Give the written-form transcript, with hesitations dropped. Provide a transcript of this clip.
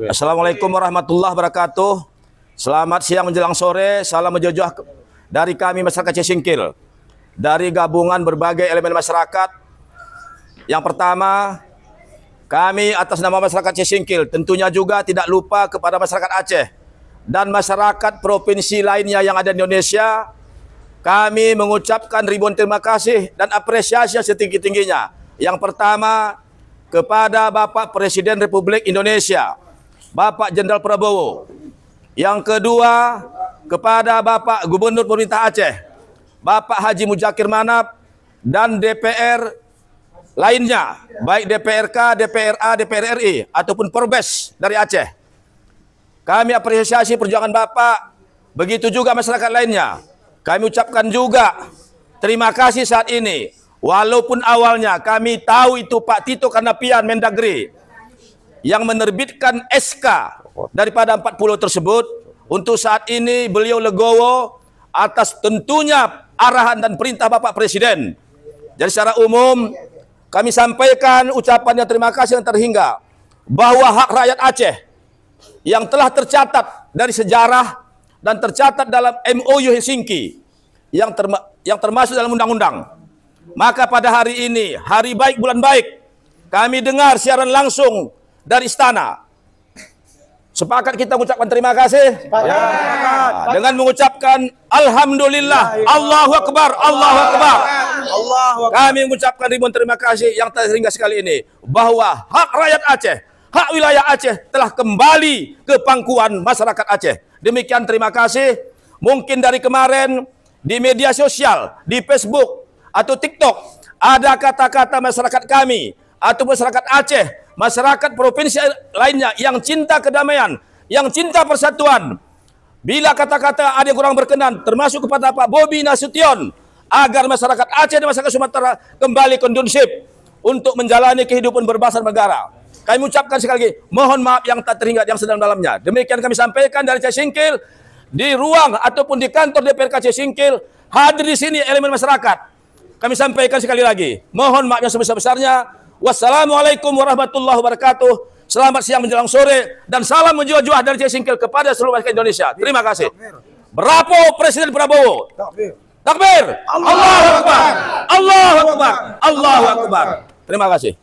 Assalamualaikum warahmatullahi wabarakatuh. Selamat siang menjelang sore. Salam menjojah dari kami masyarakat Cisingkil, dari gabungan berbagai elemen masyarakat. Yang pertama, kami atas nama masyarakat Cisingkil tentunya juga tidak lupa kepada masyarakat Aceh dan masyarakat provinsi lainnya yang ada di Indonesia. Kami mengucapkan ribuan terima kasih dan apresiasi setinggi-tingginya. Yang pertama, kepada Bapak Presiden Republik Indonesia, Bapak Jenderal Prabowo. Yang kedua, kepada Bapak Gubernur Pemerintah Aceh, Bapak Haji Muzakir Manap, dan DPR lainnya, baik DPRK, DPRA, DPR RI, ataupun Perbes dari Aceh. Kami apresiasi perjuangan Bapak, begitu juga masyarakat lainnya. Kami ucapkan juga terima kasih saat ini. Walaupun awalnya kami tahu itu Pak Tito Karnavian Mendagri yang menerbitkan SK daripada 40 tersebut, untuk saat ini beliau legowo atas tentunya arahan dan perintah Bapak Presiden. Jadi secara umum kami sampaikan ucapan yang terima kasih yang terhingga bahwa hak rakyat Aceh yang telah tercatat dari sejarah dan tercatat dalam MOU Helsinki yang termasuk dalam undang-undang. Maka pada hari ini, hari baik bulan baik, kami dengar siaran langsung dari istana. Sepakat kita mengucapkan terima kasih. Dengan mengucapkan Alhamdulillah, Allahu Akbar, Allahu Akbar. Kami mengucapkan ribuan terima kasih yang terhingga sekali ini, bahwa hak rakyat Aceh, hak wilayah Aceh telah kembali ke pangkuan masyarakat Aceh. Demikian, terima kasih. Mungkin dari kemarin di media sosial, di Facebook atau TikTok, ada kata-kata masyarakat kami atau masyarakat Aceh, masyarakat provinsi lainnya yang cinta kedamaian, yang cinta persatuan. Bila kata-kata ada yang kurang berkenan, termasuk kepada Pak Bobi Nasution, agar masyarakat Aceh dan masyarakat Sumatera kembali kondusif untuk menjalani kehidupan berbangsa dan negara. Kami ucapkan sekali lagi, mohon maaf yang tak terhingga yang sedalam-dalamnya. Demikian kami sampaikan dari Cisingkil, di ruang ataupun di kantor DPRK Cisingkil, hadir di sini elemen masyarakat. Kami sampaikan sekali lagi, mohon maaf yang sebesar-besarnya. Wassalamualaikum warahmatullahi wabarakatuh. Selamat siang menjelang sore, dan salam menjuah-juah dari Cisingkil kepada seluruh masyarakat Indonesia. Terima kasih. Bravo Presiden Prabowo. Takbir. Allahu Akbar. Allahu Akbar. Allahu Akbar. Terima kasih.